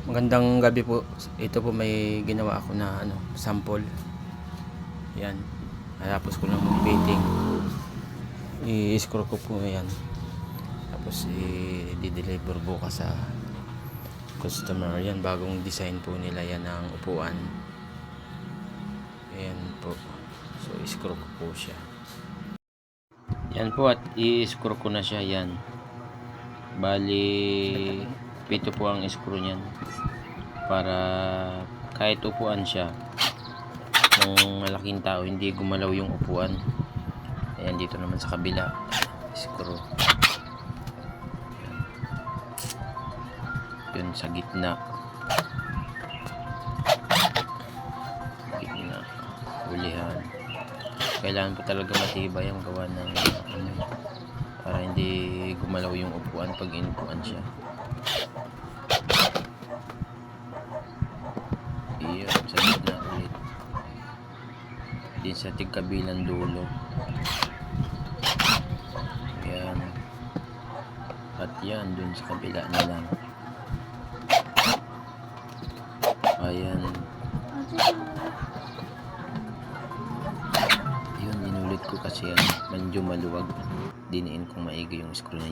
Magandang gabi po. Ito po may ginawa ako na sample. Yan. Tapos ko lang mag-painting. I-screw ko po yan. Tapos i-deliver bukas sa customer. Yan, bagong design po nila yan ng upuan. Ayan po. So, i-screw ko po siya. Yan po at i-screw ko na siya yan. Bali, pito po ang screw niyan. Para kahit upuan siya ng malaking tao, hindi gumalaw yung upuan. Ayan, dito naman sa kabila. Screw. Yun sa gitna. Ulihan. Kailangan po talaga matibay ang gawa ng para hindi gumalaw yung upuan pag inupuan siya. Iyon, sa gitna ulit. Din sa tigkabilang dulo. Yan. At yan, dun sa kabila na lang. Ayan. Yun, inulit ko kasi yan. Medyo maluwag. Diniin kong maigi yung screw na